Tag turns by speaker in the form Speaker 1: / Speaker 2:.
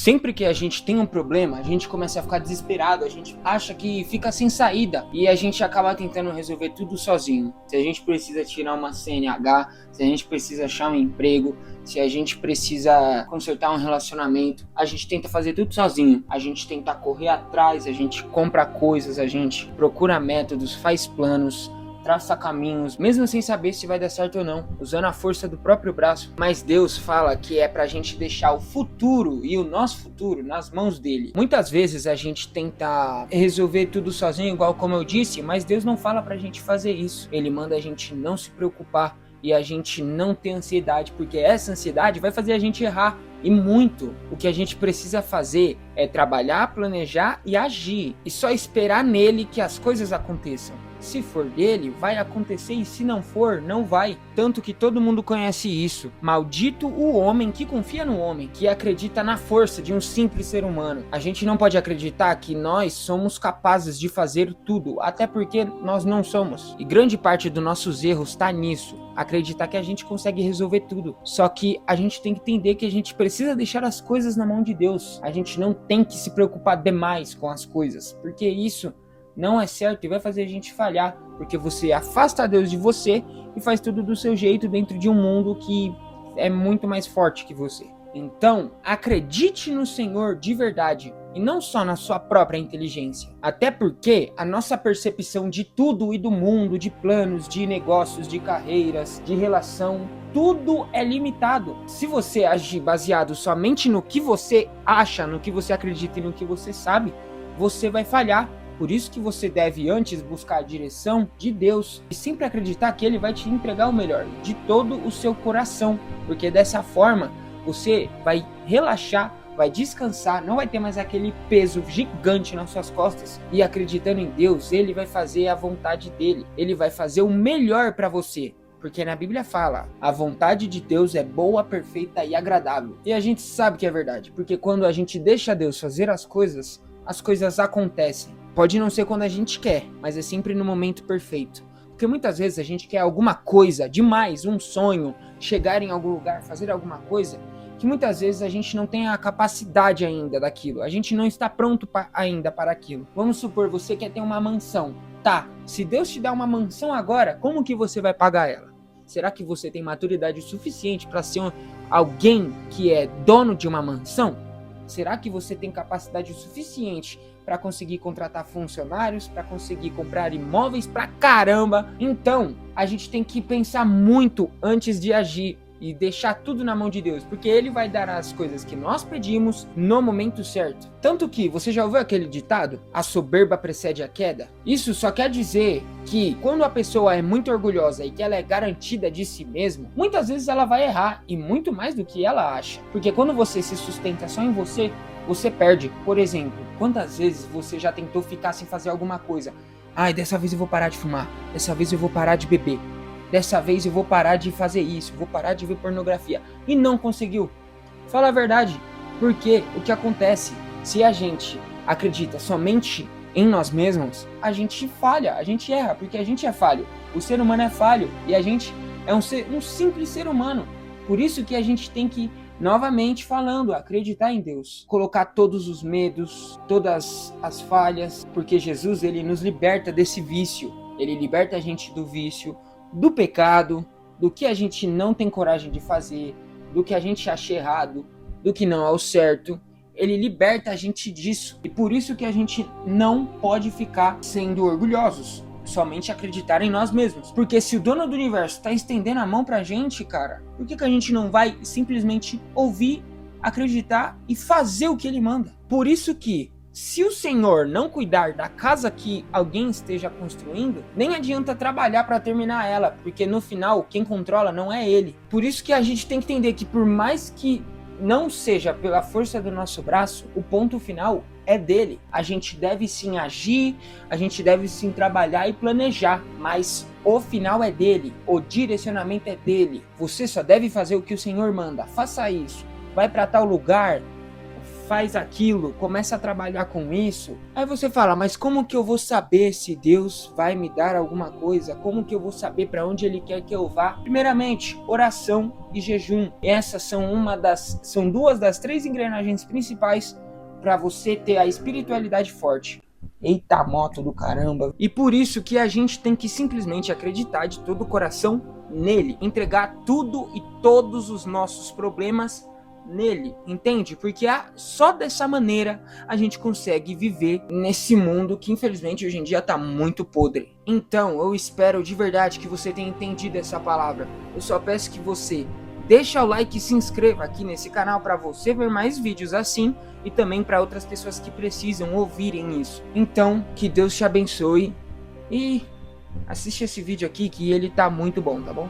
Speaker 1: Sempre que a gente tem um problema, a gente começa a ficar desesperado, a gente acha que fica sem saída e a gente acaba tentando resolver tudo sozinho. Se a gente precisa tirar uma CNH, se a gente precisa achar um emprego, se a gente precisa consertar um relacionamento, a gente tenta fazer tudo sozinho. A gente tenta correr atrás, a gente compra coisas, a gente procura métodos, faz planos, traça caminhos, mesmo sem saber se vai dar certo ou não, usando a força do próprio braço. Mas Deus fala que é pra gente deixar o futuro e o nosso futuro nas mãos dele. Muitas vezes a gente tenta resolver tudo sozinho, igual como eu disse, mas Deus não fala pra gente fazer isso. Ele manda a gente não se preocupar e a gente não ter ansiedade, porque essa ansiedade vai fazer a gente errar. E muito. O que a gente precisa fazer é trabalhar, planejar e agir. E só esperar nele que as coisas aconteçam. Se for dele, vai acontecer, e se não for, não vai. Tanto que todo mundo conhece isso. Maldito o homem que confia no homem, que acredita na força de um simples ser humano. A gente não pode acreditar que nós somos capazes de fazer tudo, até porque nós não somos. E grande parte dos nossos erros está nisso. Acreditar que a gente consegue resolver tudo. Só que a gente tem que entender que a gente precisa deixar as coisas na mão de Deus. A gente não tem que se preocupar demais com as coisas, porque isso não é certo e vai fazer a gente falhar, porque você afasta Deus de você e faz tudo do seu jeito dentro de um mundo que é muito mais forte que você. Então, acredite no Senhor de verdade e não só na sua própria inteligência. Até porque a nossa percepção de tudo e do mundo, de planos, de negócios, de carreiras, de relação, tudo é limitado. Se você agir baseado somente no que você acha, no que você acredita e no que você sabe, você vai falhar. Por isso que você deve antes buscar a direção de Deus e sempre acreditar que Ele vai te entregar o melhor de todo o seu coração, porque dessa forma você vai relaxar, vai descansar, não vai ter mais aquele peso gigante nas suas costas, e acreditando em Deus, Ele vai fazer a vontade dEle, Ele vai fazer o melhor para você. Porque na Bíblia fala, a vontade de Deus é boa, perfeita e agradável. E a gente sabe que é verdade, porque quando a gente deixa Deus fazer as coisas acontecem. Pode não ser quando a gente quer, mas é sempre no momento perfeito. Porque muitas vezes a gente quer alguma coisa demais, um sonho, chegar em algum lugar, fazer alguma coisa, que muitas vezes a gente não tem a capacidade ainda daquilo. A gente não está pronto ainda para aquilo. Vamos supor, você quer ter uma mansão. Tá, se Deus te dá uma mansão agora, como que você vai pagar ela? Será que você tem maturidade suficiente para ser alguém que é dono de uma mansão? Será que você tem capacidade suficiente para conseguir contratar funcionários, para conseguir comprar imóveis pra caramba? Então, a gente tem que pensar muito antes de agir e deixar tudo na mão de Deus, porque Ele vai dar as coisas que nós pedimos no momento certo. Tanto que, você já ouviu aquele ditado? A soberba precede a queda? Isso só quer dizer que quando a pessoa é muito orgulhosa e que ela é garantida de si mesma, muitas vezes ela vai errar, e muito mais do que ela acha. Porque quando você se sustenta só em você, você perde. Por exemplo, quantas vezes você já tentou ficar sem fazer alguma coisa? Ai, dessa vez eu vou parar de fumar, dessa vez eu vou parar de beber, dessa vez eu vou parar de fazer isso, vou parar de ver pornografia, e não conseguiu. Fala a verdade, porque o que acontece, se a gente acredita somente em nós mesmos, a gente falha, a gente erra, porque a gente é falho. O ser humano é falho, e a gente é um simples ser humano. Por isso que a gente tem que, novamente falando, acreditar em Deus, colocar todos os medos, todas as falhas, porque Jesus, Ele nos liberta desse vício, Ele liberta a gente do vício, do pecado, do que a gente não tem coragem de fazer, do que a gente acha errado, do que não é o certo. Ele liberta a gente disso. E por isso que a gente não pode ficar sendo orgulhosos, somente acreditar em nós mesmos. Porque se o dono do universo está estendendo a mão pra gente, cara, por que a gente não vai simplesmente ouvir, acreditar e fazer o que ele manda? Por isso que, se o Senhor não cuidar da casa que alguém esteja construindo, nem adianta trabalhar para terminar ela, porque no final quem controla não é Ele. Por isso que a gente tem que entender que, por mais que não seja pela força do nosso braço, o ponto final é dele. A gente deve sim agir, a gente deve sim trabalhar e planejar, mas o final é dele, o direcionamento é dele. Você só deve fazer o que o Senhor manda. Faça isso, vai para tal lugar, faz aquilo, começa a trabalhar com isso. Aí você fala, mas como que eu vou saber se Deus vai me dar alguma coisa? Como que eu vou saber para onde Ele quer que eu vá? Primeiramente, oração e jejum. Essas são duas das 3 engrenagens principais para você ter a espiritualidade forte. Eita, moto do caramba. E por isso que a gente tem que simplesmente acreditar de todo o coração nele, entregar tudo e todos os nossos problemas nele, entende? Porque só dessa maneira a gente consegue viver nesse mundo que infelizmente hoje em dia tá muito podre. Então eu espero de verdade que você tenha entendido essa palavra. Eu só peço que você deixa o like e se inscreva aqui nesse canal para você ver mais vídeos assim e também para outras pessoas que precisam ouvirem isso. Então, que Deus te abençoe e assiste esse vídeo aqui que ele tá muito bom, tá bom?